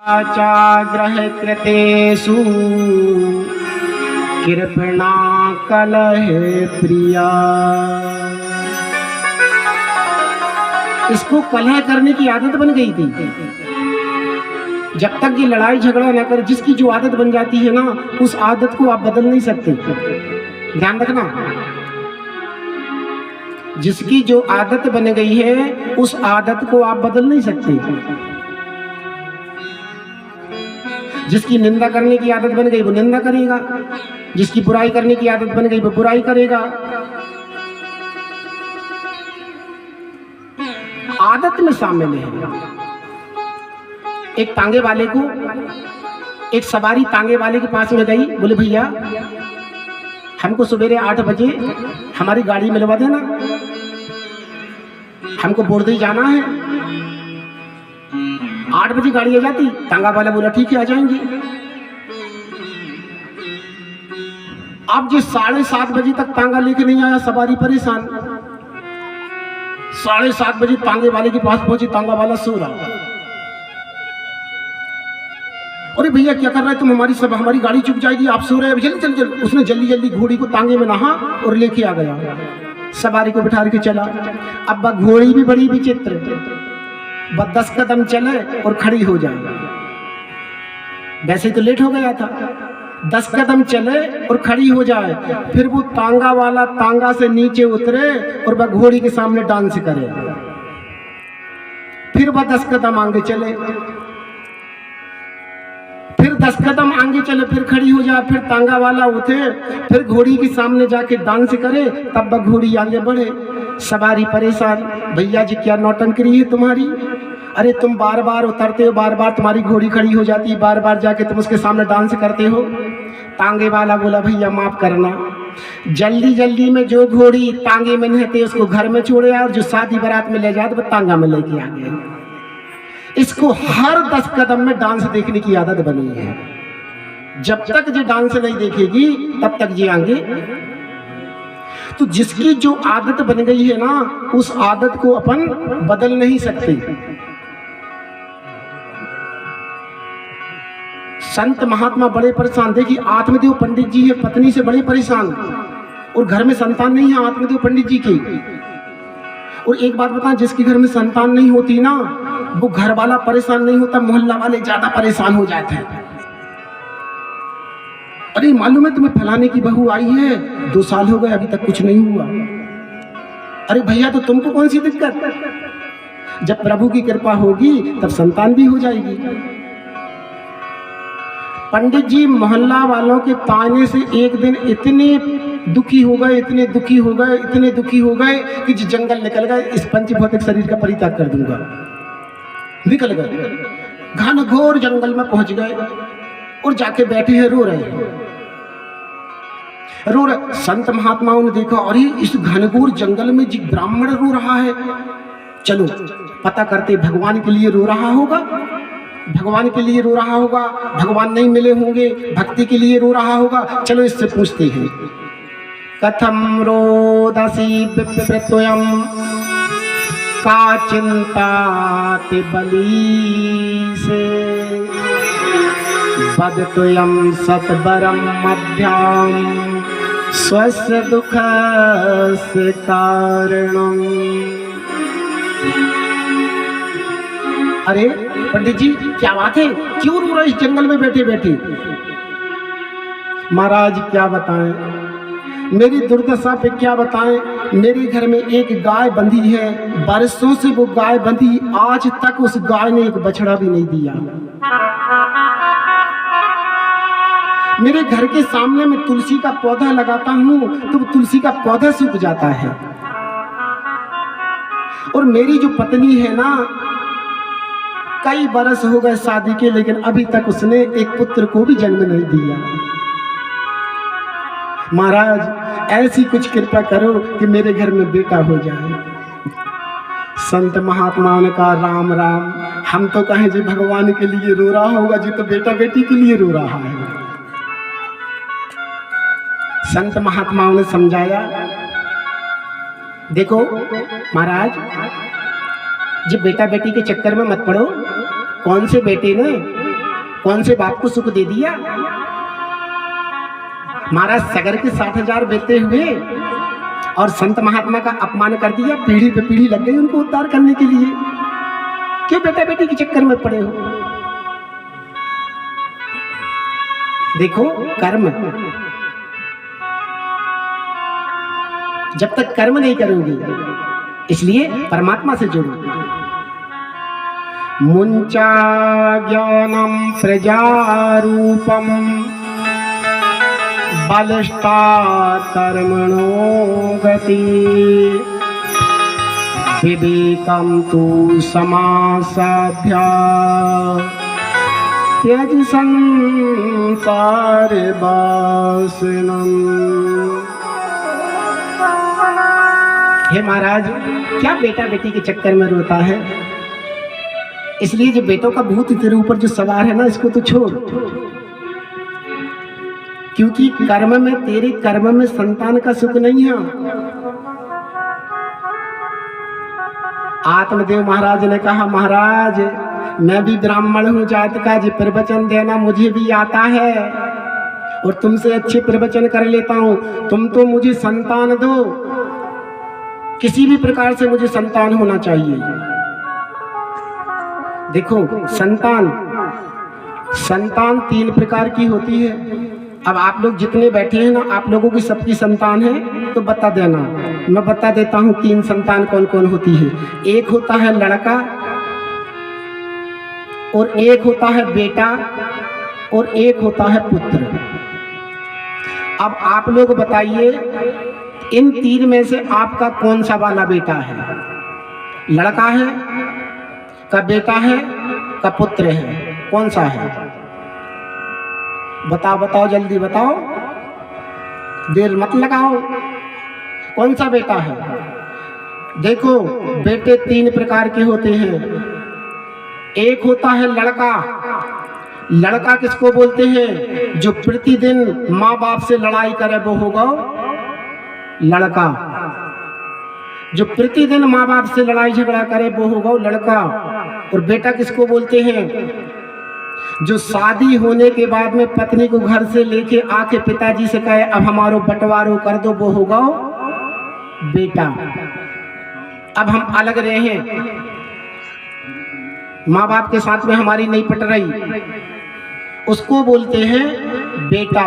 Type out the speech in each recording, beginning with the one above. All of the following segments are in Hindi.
आचाग्रह कृतेषु कृपणा कलह प्रिया। इसको कलह करने की आदत बन गई थी। जब तक ये लड़ाई झगड़ा न करे, जिसकी जो आदत बन जाती है ना, उस आदत को आप बदल नहीं सकते। ध्यान रखना, जिसकी जो आदत बन गई है उस आदत को आप बदल नहीं सकते। जिसकी निंदा करने की आदत बन गई वो निंदा करेगा, जिसकी बुराई करने की आदत बन गई वो बुराई करेगा। आदत में शामिल है। एक तांगे वाले को एक सवारी तांगे वाले के पास में गई, बोले भैया हमको सवेरे 8 बजे हमारी गाड़ी मिलवा देना, हमको बोर्दई जाना है। 8 बजे गाड़ी आ जाती, तांगा वाला बोला ठीक है आ जाएंगे। अब जो 7:30 बजे तक तांगा लेके नहीं आया, सवारी परेशान। 7:30 बजे तांगे वाले के पास पहुंची, तांगा वाला सो रहा। अरे भैया क्या कर रहे हैं तुम, हमारी गाड़ी चुक जाएगी, आप सो रहे हैं, जल्दी जल्दी। उसने जल्दी जल्दी घोड़ी को तांगे में नहा और लेके आ गया, सवारी को बिठा के चला। अब घोड़ी भी बड़ी विचित्र, 10 कदम चले और खड़ी हो जाए। वैसे तो लेट हो गया था, 10 कदम चले और खड़ी हो जाए। फिर वो तांगा वाला तांगा से नीचे उतरे और वह घोड़ी के सामने डांस करे। फिर वह 10 कदम आगे चले, फिर 10 कदम आगे चले, फिर खड़ी हो जाए। फिर तांगा वाला उठे, फिर घोड़ी के सामने जाके डांस करे, तब वह घोड़ी आगे बढ़े। सवारी परेशान, भैया जी क्या नौटंकी है तुम्हारी, अरे तुम बार बार उतरते हो, बार बार तुम्हारी घोड़ी खड़ी हो जाती है, बार बार जाके तुम उसके सामने डांस करते हो। तांगे वाला बोला भैया माफ करना, जल्दी जल्दी में जो घोड़ी तांगे में नहते उसको घर में छोड़े, और जो शादी बारात में ले जाते वो तांगा में लेके आ गए। इसको हर 10 कदम में डांस देखने की आदत बनी है। जब तक ये डांस नहीं देखेगी तब तक ये आगे। तो जिसकी जो आदत बन गई है ना, उस आदत को अपन बदल नहीं सकते। संत महात्मा बड़े परेशान। देखिए आत्मदेव पंडित जी है, पत्नी से बड़े परेशान, और घर में संतान नहीं है आत्मदेव पंडित जी की। और एक बात बताएं, जिसके घर में संतान नहीं होती ना, वो घर वाला परेशान नहीं होता, मोहल्ला वाले ज्यादा परेशान हो जाते हैं। अरे मालूम है तुम्हें फलाने की बहू आई है, 2 साल हो गए अभी तक कुछ नहीं हुआ। अरे भैया तो तुमको कौन सी दिक्कत, जब प्रभु की कृपा होगी तब संतान भी हो जाएगी। पंडित जी मोहल्ला वालों के ताने से एक दिन इतने दुखी हो गए, इतने दुखी हो गए, इतने दुखी हो गए कि जंगल निकल गए, इस पंचभौतिक शरीर का परित्याग कर दूंगा। निकल गए, घनघोर जंगल में पहुंच गए और जाके बैठे हैं, रो रहे हैं, रो रहे। संत महात्माओं ने देखा, अरे इस घनघोर जंगल में जी ब्राह्मण रो रहा है, चलो पता करते, भगवान के लिए रो रहा होगा, भगवान के लिए रो रहा होगा, भगवान नहीं मिले होंगे, भक्ति के लिए रो रहा होगा, चलो इससे पूछते हैं। कथम रोदसी विप्रत्वयम का चिंता ते बली से, बदत्वयम सतबरम मध्याम स्वस्य दुख से कारणम। अरे पंडित जी क्या बात है, क्यों रो रहे इस जंगल में बैठे बैठे। महाराज क्या बताएं, मेरी दुर्दशा पे क्या बताएं। मेरे घर में एक गाय बंधी है, बरसों से वो गाय बंधी, आज तक उस गाय ने एक बछड़ा भी नहीं दिया। मेरे घर के सामने में तुलसी का पौधा लगाता हूँ तो तुलसी का पौधा सूख जाता है। और मेरी जो पत्नी है ना, कई बरस हो गए शादी के, लेकिन अभी तक उसने एक पुत्र को भी जन्म नहीं दिया। महाराज ऐसी कुछ कृपा करो कि मेरे घर में बेटा हो जाए। संत महात्माओं ने कहा राम राम, हम तो कहें जी भगवान के लिए रो रहा होगा, जी तो बेटा बेटी के लिए रो रहा है। संत महात्माओं ने समझाया, देखो महाराज जी बेटा बेटी के चक्कर में मत पड़ो। कौन से बेटे ने कौन से बाप को सुख दे दिया? महाराज सगर के 60,000 बेटे हुए और संत महात्मा का अपमान कर दिया, पीढ़ी पे पीढ़ी लग गई उनको उद्धार करने के लिए। क्यों बेटा बेटी के चक्कर में पड़े हो? देखो कर्म, जब तक कर्म नहीं करोगे, इसलिए परमात्मा से जुड़ो। मुंचा ज्ञानम प्रजारूपम बलिष्ठा कर्मणो गति विवेकम तु समासाध्या त्यज संसार वासनम। हे महाराज, क्या बेटा बेटी के चक्कर में रोता है? इसलिए जो बेटों का भूत तेरे ऊपर जो सवार है ना, इसको तो छोड़, क्योंकि कर्म में, तेरे कर्म में संतान का सुख नहीं है। आत्मदेव महाराज ने कहा, महाराज मैं भी ब्राह्मण हूँ जात का, जी प्रवचन देना मुझे भी आता है और तुमसे अच्छे प्रवचन कर लेता हूँ। तुम तो मुझे संतान दो, किसी भी प्रकार से मुझे संतान होना चाहिए। देखो संतान 3 प्रकार की होती है। अब आप लोग जितने बैठे हैं ना, आप लोगों की सबकी संतान है तो बता देना। मैं बता देता हूँ 3 संतान कौन कौन होती है। एक होता है लड़का, और एक होता है बेटा, और एक होता है पुत्र। अब आप लोग बताइए, इन 3 में से आपका कौन सा वाला बेटा है? लड़का है का बेटा है का पुत्र है? कौन सा है? बताओ बताओ, जल्दी बताओ, देर मत लगाओ। कौन सा बेटा है? देखो बेटे 3 प्रकार के होते हैं। एक होता है लड़का। लड़का किसको बोलते हैं? जो प्रतिदिन माँ बाप से लड़ाई करे वो होगा लड़का। जो प्रतिदिन माँ बाप से लड़ाई झगड़ा करे वो होगा लड़का। और बेटा किसको बोलते हैं? जो शादी होने के बाद में पत्नी को घर से लेके आके पिताजी से कहे अब हमारो बंटवारो कर दो, वो होगा बेटा। अब हम अलग रहे हैं, माँ बाप के साथ में हमारी नहीं पट रही, उसको बोलते हैं बेटा।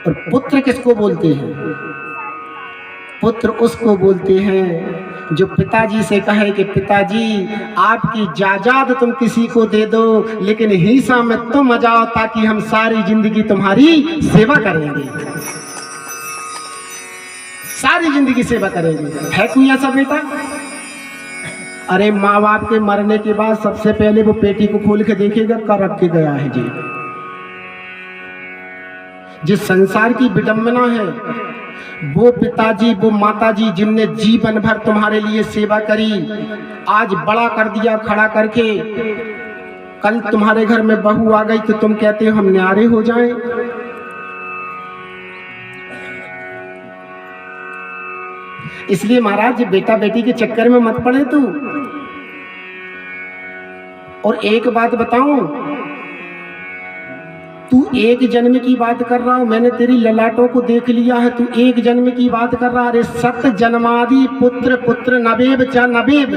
और पुत्र किसको बोलते हैं? पुत्र उसको बोलते हैं जो पिताजी से कहे कि पिताजी आपकी जायदाद तुम किसी को दे दो, लेकिन हिस्सा में तुम आ जाओ ताकि हम सारी जिंदगी तुम्हारी सेवा करेंगे, सारी जिंदगी सेवा करेंगे। है कोई ऐसा बेटा? अरे माँ बाप के मरने के बाद सबसे पहले वो पेटी को खोल के देखेगा क्या रख के गया है जी। जिस संसार की विडंबना है, वो पिताजी वो माताजी जिनने जीवन भर तुम्हारे लिए सेवा करी, आज बड़ा कर दिया खड़ा करके, कल तुम्हारे घर में बहू आ गई तो तुम कहते हो हम न्यारे हो जाएं। इसलिए महाराज बेटा बेटी के चक्कर में मत पड़े तू। और एक बात बताऊं, तू एक जन्म की बात कर रहा हूं, मैंने तेरी ललाटों को देख लिया है, तू एक जन्म की बात कर रहा। अरे 7 जन्मादि पुत्र पुत्र नवेब च नवेब,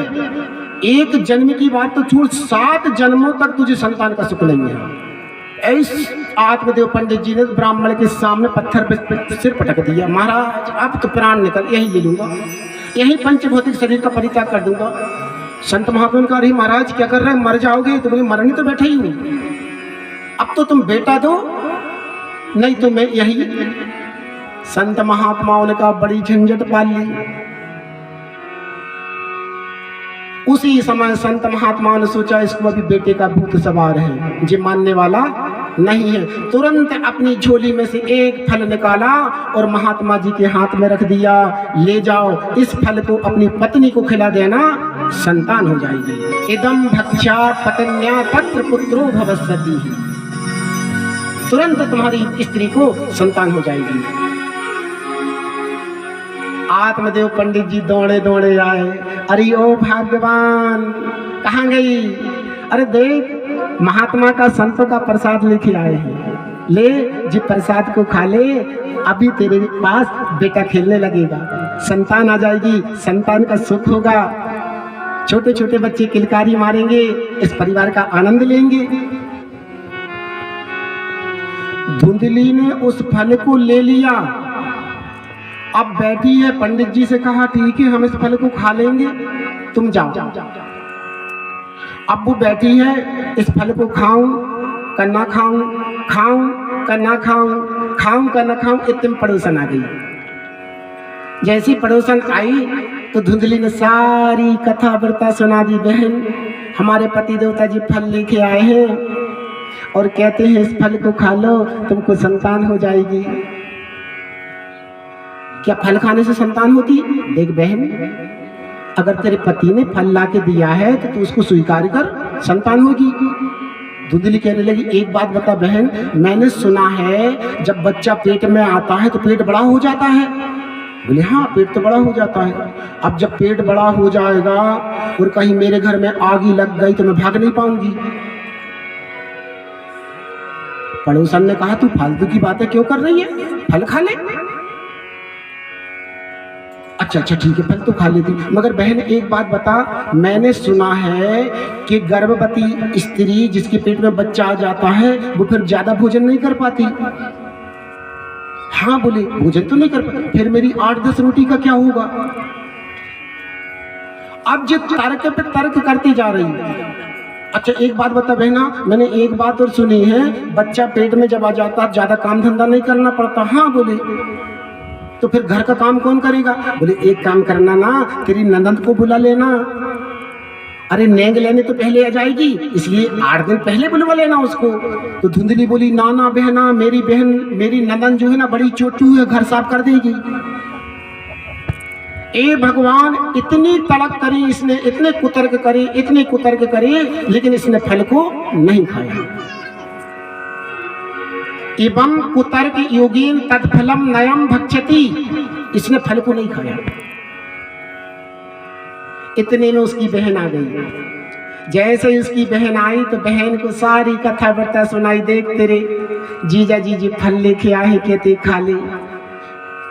एक जन्म की बात तो छोड़, 7 जन्मों तक तुझे संतान का सुख नहीं है। ऐस आत्मदेव पंडित जी ने ब्राह्मण के सामने पत्थर पे सिर पटक दिया। महाराज अब तो प्राण निकल, यही ले लूंगा, यही पंचभौतिक शरीर का परित्याग कर दूंगा। संत महात्मा ने कहा अरे महाराज क्या कर रहे हैं, मर जाओगे? तो बोले मरने तो बैठे ही हूँ, अब तो तुम बेटा दो, नहीं तो मैं यही। संत महात्माओं ने कहा बड़ी झंझट पाल ली। उसी समय संत महात्माओं ने सोचा इसको अभी बेटे का भूत सवार है, जो मानने वाला नहीं है। तुरंत अपनी झोली में से एक फल निकाला और महात्मा जी के हाथ में रख दिया, ले जाओ, इस फल को अपनी पत्नी को खिला देना, संतान हो जाएगी। इदम भक्षा पत्न्या पत्र पुत्रो भवस्यति, तुरंत तुम्हारी स्त्री को संतान हो जाएगी। आत्मदेव पंडित जी दौड़े दौड़े आए, अरे ओ भगवान कहाँ गई? अरे देख महात्मा का, संतों का प्रसाद लेके आए हैं, ले जी प्रसाद को खा ले, अभी तेरे पास बेटा खेलने लगेगा, संतान आ जाएगी, संतान का सुख होगा, छोटे छोटे बच्चे किलकारी मारेंगे, इस परिवार का आनंद लेंगे। धुंधली ने उस फल को ले लिया, अब बैठी है, पंडित जी से कहा ठीक है हम इस फल को खा लेंगे, तुम जाओ। अब वो बैठी है, इस फल को खाऊं का ना खाऊं, खाऊं का ना खाऊं, खाऊं का ना खाऊं, इतने में पड़ोसन आ गई। जैसी पड़ोसन आई तो धुंधली ने सारी कथा वार्ता सुना दी। बहन, हमारे पति देवता जी फल लेके आए हैं और कहते हैं इस फल को खा लो, तुमको संतान हो जाएगी। क्या फल खाने से संतान होती? देख बहन, अगर तेरे पति ने फल ला के दिया है तो तू उसको स्वीकार कर, संतान होगी। धुंधली कहने लगी एक बात बता बहन, मैंने सुना है जब बच्चा पेट में आता है तो पेट बड़ा हो जाता है। बोले हाँ, पेट तो बड़ा हो जाता है। अब जब पेट बड़ा हो जाएगा और कहीं मेरे घर में आग ही लग गई तो मैं भाग नहीं पाऊंगी। पड़ोसन ने कहा तू फालतू की बातें क्यों कर रही है, फल खा ले। अच्छा ठीक है, फल तो खा लेती, मगर बहन एक बात बता, मैंने सुना है कि गर्भवती स्त्री जिसके पेट में बच्चा आ जाता है वो फिर ज्यादा भोजन नहीं कर पाती। हाँ बोले, भोजन तो नहीं कर पाती, फिर मेरी 8-10 रोटी का क्या होगा। अब जो तर्क पे तर्क करती जा रही है। अच्छा एक बात बता बहना, मैंने एक बात और सुनी है, बच्चा पेट में जब आ जाता है ज्यादा काम धंधा नहीं करना पड़ता। हाँ बोले, तो फिर घर का काम कौन करेगा। बोले एक काम करना ना, तेरी ननद को बुला लेना। अरे नेंग लेने तो पहले आ जाएगी, इसलिए 8 दिन पहले बुलवा लेना उसको। तो धुंधली बोली ना ना बहना, मेरी बहन, मेरी ननद जो है ना बड़ी चोटू है, घर साफ कर देगी। ए भगवान, इतनी तड़क करी इसने, इतने कुतर्क करे, इतने कुतर्क करे, लेकिन इसने फल को नहीं खाया। एवं कुतर्क योगीन तत्फलम नयम भक्षति, इसने फल को नहीं खाया। इतने में उसकी बहन आ गई। जैसे ही उसकी बहन आई तो बहन को सारी कथा वार्ता सुनाई। देख तेरे जीजा जी फल लेके आए, कहते खा ले।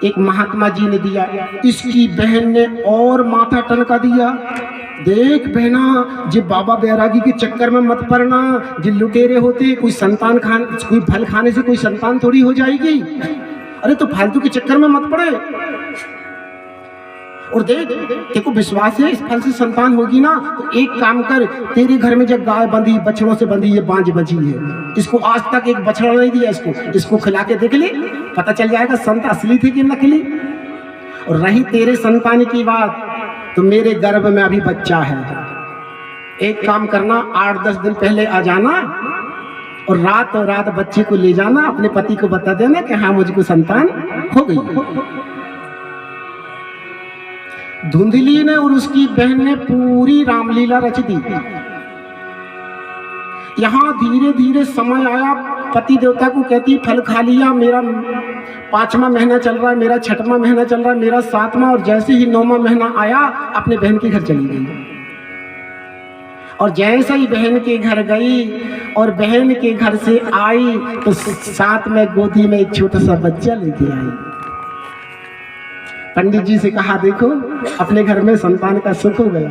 एक महात्मा जी ने दिया, इसकी बहन ने और माथा टनका दिया। देख बहना, जी बाबा बैरागी के चक्कर में मत पड़ना, जी लुटेरे होते, कोई संतान कोई फल खाने से कोई संतान थोड़ी हो जाएगी। अरे तो फालतू के चक्कर में मत पड़े। और देख, देखो विश्वास है इस फल से संतान होगी ना, तो एक काम कर, तेरे घर में जब गाय बंधी, बछड़ों से बंधी, ये बांझ बची है, इसको आज तक एक बछड़ा नहीं दिया, इसको खिला के देख ले, पता चल जाएगा संत असली थी कि नकली। और रही तेरे संतान की बात, तो मेरे गर्भ में अभी बच्चा है। एक काम करना, 8-10 दिन पहले आ जाना और रात बच्चे को ले जाना, अपने पति को बता देना कि हाँ मुझको संतान हो गई। धुंधली ने और उसकी बहन ने पूरी रामलीला रच दी। यहाँ धीरे धीरे समय आया, पति देवता को कहती फल खा लिया, मेरा 5वां महीना चल रहा है, मेरा 6वां महीना चल रहा है, मेरा 7वां, और जैसे ही 9वां महीना आया अपने बहन के घर चली गई। और जैसे ही बहन के घर गई और बहन के घर से आई तो साथ में गोदी में एक छोटा सा बच्चा लेके आई। पंडित जी से कहा देखो अपने घर में संतान का सुख हो गया।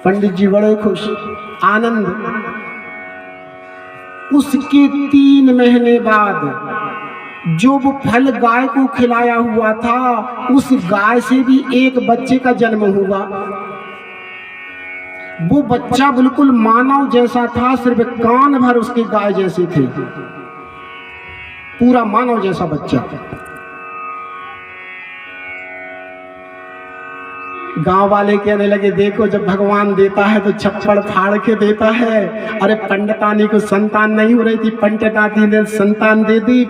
पंडित जी बड़े खुश, आनंद। उसके 3 महीने बाद जो वो फल गाय को खिलाया हुआ था, उस गाय से भी एक बच्चे का जन्म हुआ। वो बच्चा बिल्कुल मानव जैसा था, सिर्फ कान भर उसके गाय जैसे थे, पूरा मानव जैसा बच्चा। गांव वाले कहने लगे देखो जब भगवान देता है तो छप्पड़ फाड़ के देता है। अरे पंडितानी को संतान नहीं हो रही थी, पंडितानी ने संतान दे दी।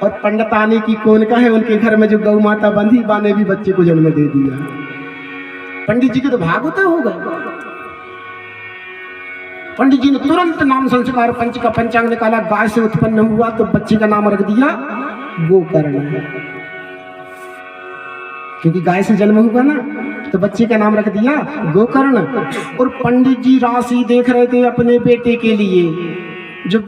और पंडितानी की कौन का है, उनके घर में जो गौ माता बंधी बाने भी बच्चे को जन्म दे दिया। पंडित जी के तो भाग होता होगा। पंडित जी ने तुरंत नाम संस्कार पंच का पंचांग निकाला, गाय से उत्पन्न हुआ तो बच्चे का नाम रख दिया गोकर्ण। क्योंकि गाय से जन्म हुआ ना, तो बच्चे का नाम रख दिया गोकर्ण। और पंडित जी राशि देख रहे थे अपने बेटे के लिए।